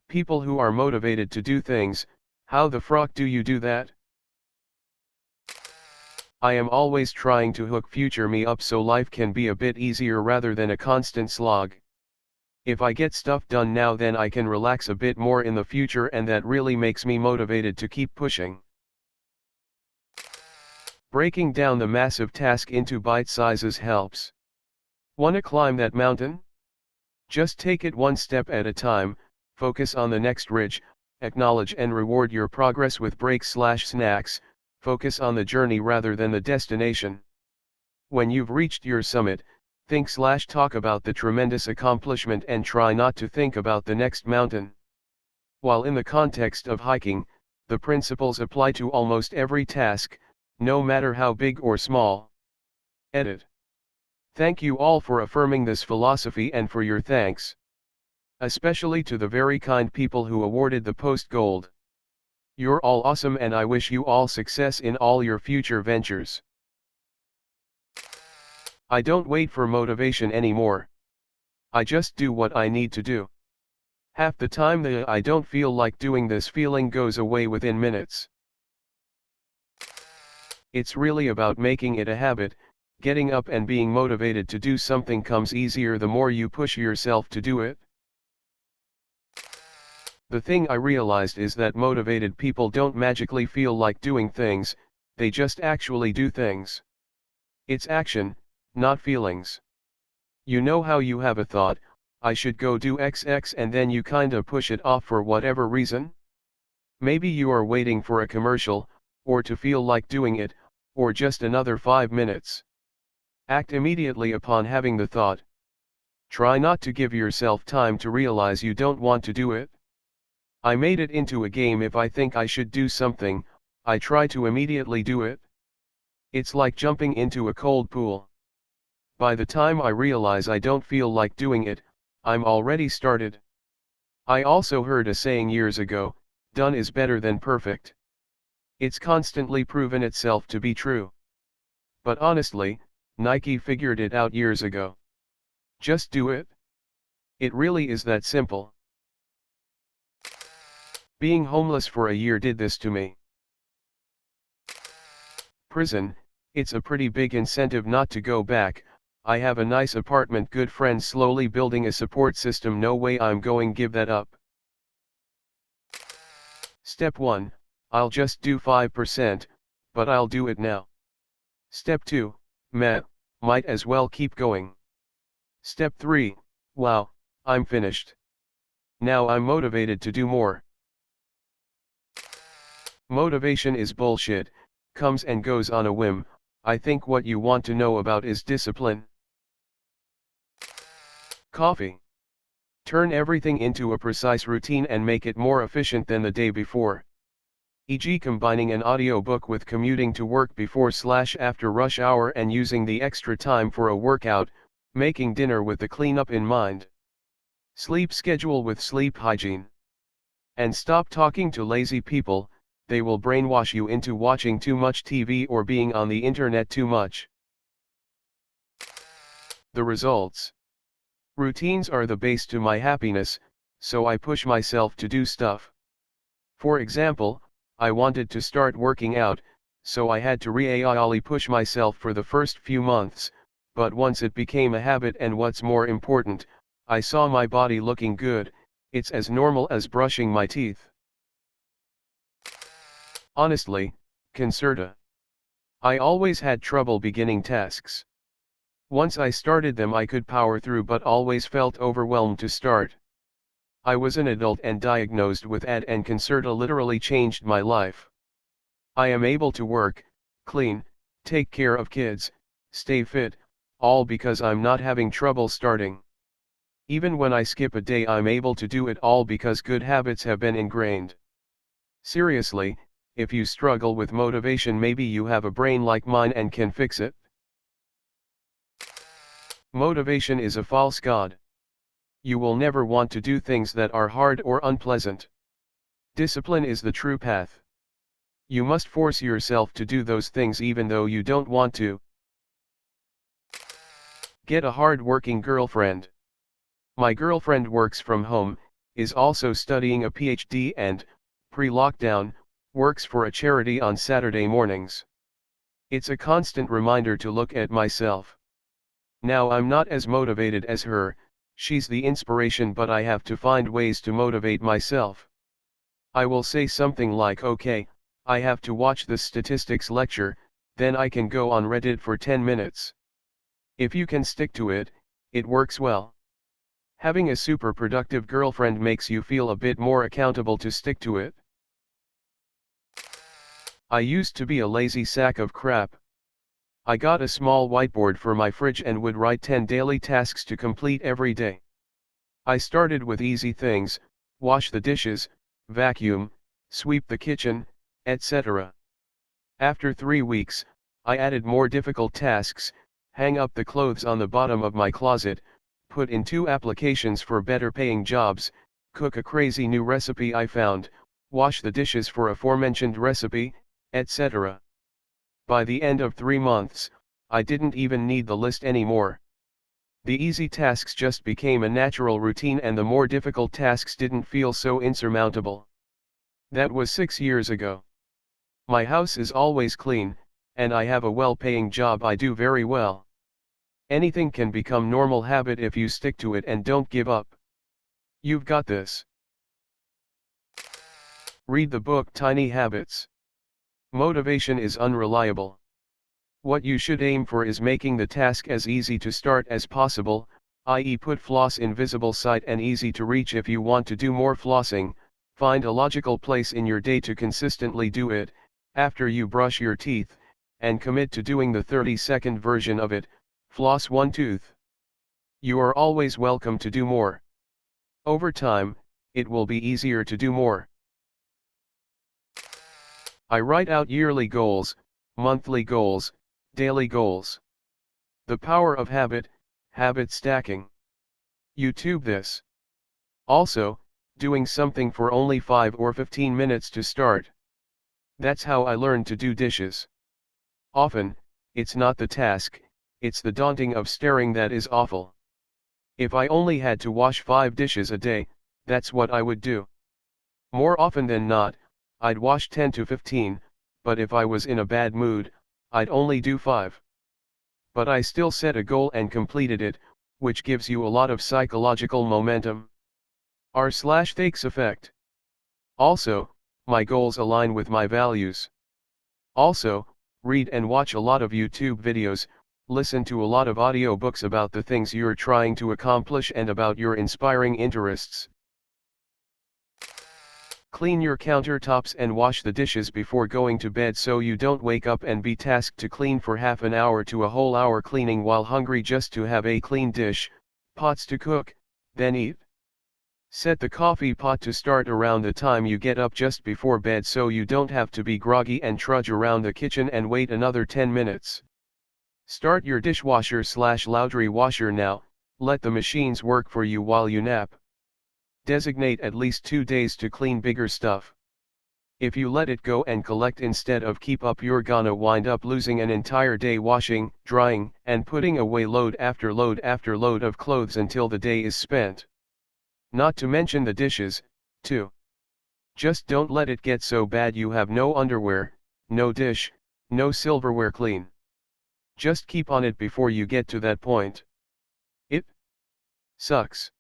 People who are motivated to do things, how the frock do you do that? I am always trying to hook future me up so life can be a bit easier rather than a constant slog. If I get stuff done now, then I can relax a bit more in the future, and that really makes me motivated to keep pushing. Breaking down the massive task into bite sizes helps. Wanna climb that mountain? Just take it one step at a time, focus on the next ridge, acknowledge and reward your progress with breaks/snacks, focus on the journey rather than the destination. When you've reached your summit, think/talk about the tremendous accomplishment and try not to think about the next mountain. While in the context of hiking, the principles apply to almost every task, no matter how big or small. Edit. Thank you all for affirming this philosophy and for your thanks. Especially to the very kind people who awarded the post gold. You're all awesome, and I wish you all success in all your future ventures. I don't wait for motivation anymore. I just do what I need to do. Half the time the I don't feel like doing this feeling goes away within minutes. It's really about making it a habit. Getting up and being motivated to do something comes easier the more you push yourself to do it. The thing I realized is that motivated people don't magically feel like doing things, they just actually do things. It's action, not feelings. You know how you have a thought, I should go do XX, and then you kinda push it off for whatever reason? Maybe you are waiting for a commercial, or to feel like doing it, or just another 5 minutes. Act immediately upon having the thought. Try not to give yourself time to realize you don't want to do it. I made it into a game. If I think I should do something, I try to immediately do it. It's like jumping into a cold pool. By the time I realize I don't feel like doing it, I'm already started. I also heard a saying years ago, done is better than perfect. It's constantly proven itself to be true. But honestly, Nike figured it out years ago. Just do it. It really is that simple. Being homeless for a year did this to me. Prison, it's a pretty big incentive not to go back. I have a nice apartment, good friends, slowly building a support system. No way I'm going give that up. Step 1, I'll just do 5%, but I'll do it now. Step 2, might as well keep going. Step 3, wow, I'm finished. Now I'm motivated to do more. Motivation is bullshit, comes and goes on a whim. I think what you want to know about is discipline. Coffee. Turn everything into a precise routine and make it more efficient than the day before. E.g., combining an audiobook with commuting to work before/after rush hour and using the extra time for a workout, making dinner with the cleanup in mind. Sleep schedule with sleep hygiene. And stop talking to lazy people, they will brainwash you into watching too much TV or being on the internet too much. The results. Routines are the base to my happiness, so I push myself to do stuff. For example, I wanted to start working out, so I had to really push myself for the first few months, but once it became a habit, and what's more important, I saw my body looking good, it's as normal as brushing my teeth. Honestly, Concerta. I always had trouble beginning tasks. Once I started them I could power through, but always felt overwhelmed to start. I was an adult and diagnosed with AD, and Concerta literally changed my life. I am able to work, clean, take care of kids, stay fit, all because I'm not having trouble starting. Even when I skip a day I'm able to do it all because good habits have been ingrained. Seriously, if you struggle with motivation, maybe you have a brain like mine and can fix it. Motivation is a false god. You will never want to do things that are hard or unpleasant. Discipline is the true path. You must force yourself to do those things even though you don't want to. Get a hard-working girlfriend. My girlfriend works from home, is also studying a PhD and, pre-lockdown, works for a charity on Saturday mornings. It's a constant reminder to look at myself. Now I'm not as motivated as her, she's the inspiration, but I have to find ways to motivate myself. I will say something like, okay, I have to watch this statistics lecture, then I can go on Reddit for 10 minutes. If you can stick to it, it works well. Having a super productive girlfriend makes you feel a bit more accountable to stick to it. I used to be a lazy sack of crap. I got a small whiteboard for my fridge and would write 10 daily tasks to complete every day. I started with easy things: wash the dishes, vacuum, sweep the kitchen, etc. After 3 weeks, I added more difficult tasks: hang up the clothes on the bottom of my closet, put in 2 applications for better paying jobs, cook a crazy new recipe I found, wash the dishes for aforementioned recipe, etc. By the end of 3 months, I didn't even need the list anymore. The easy tasks just became a natural routine and the more difficult tasks didn't feel so insurmountable. That was 6 years ago. My house is always clean, and I have a well-paying job I do very well. Anything can become normal habit if you stick to it and don't give up. You've got this. Read the book Tiny Habits. Motivation is unreliable. What you should aim for is making the task as easy to start as possible, i.e. put floss in visible sight and easy to reach. If you want to do more flossing, find a logical place in your day to consistently do it, after you brush your teeth, and commit to doing the 30-second version of it, floss one tooth. You are always welcome to do more. Over time, it will be easier to do more. I write out yearly goals, monthly goals, daily goals. The power of habit stacking. YouTube this. Also, doing something for only 5 or 15 minutes to start. That's how I learned to do dishes. Often, it's not the task, it's the daunting of staring that is awful. If I only had to wash 5 dishes a day, that's what I would do. More often than not, I'd wash 10 to 15, but if I was in a bad mood, I'd only do 5. But I still set a goal and completed it, which gives you a lot of psychological momentum. R/Thanks effect. Also, my goals align with my values. Also, read and watch a lot of YouTube videos, listen to a lot of audiobooks about the things you're trying to accomplish and about your inspiring interests. Clean your countertops and wash the dishes before going to bed so you don't wake up and be tasked to clean for half an hour to a whole hour cleaning while hungry just to have a clean dish, pots to cook, then eat. Set the coffee pot to start around the time you get up just before bed so you don't have to be groggy and trudge around the kitchen and wait another 10 minutes. Start your dishwasher/laundry washer now, let the machines work for you while you nap. Designate at least 2 days to clean bigger stuff. If you let it go and collect instead of keep up, you're gonna wind up losing an entire day washing, drying, and putting away load after load after load of clothes until the day is spent. Not to mention the dishes, too. Just don't let it get so bad you have no underwear, no dish, no silverware clean. Just keep on it before you get to that point. It sucks.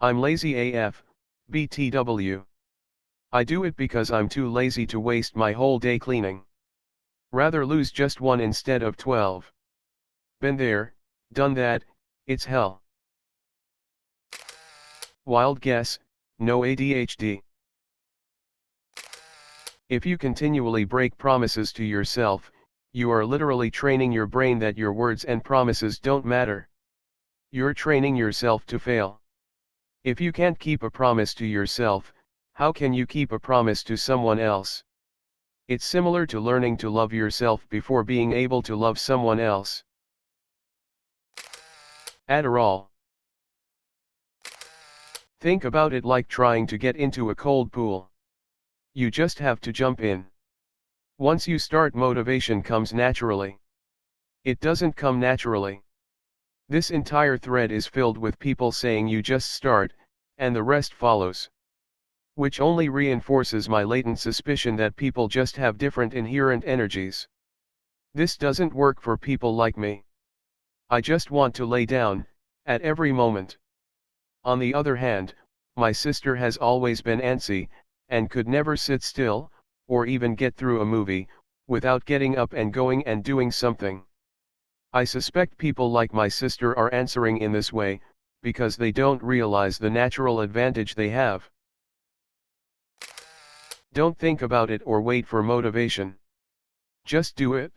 I'm lazy AF, BTW. I do it because I'm too lazy to waste my whole day cleaning. Rather lose just 1 instead of 12. Been there, done that, it's hell. Wild guess, no ADHD. If you continually break promises to yourself, you are literally training your brain that your words and promises don't matter. You're training yourself to fail. If you can't keep a promise to yourself, how can you keep a promise to someone else? It's similar to learning to love yourself before being able to love someone else. Adderall. Think about it like trying to get into a cold pool. You just have to jump in. Once you start, motivation comes naturally. It doesn't come naturally. This entire thread is filled with people saying you just start, And the rest follows. Which only reinforces my latent suspicion that people just have different inherent energies. This doesn't work for people like me. I just want to lay down, at every moment. On the other hand, my sister has always been antsy, and could never sit still, or even get through a movie, without getting up and going and doing something. I suspect people like my sister are answering in this way, because they don't realize the natural advantage they have. Don't think about it or wait for motivation. Just do it.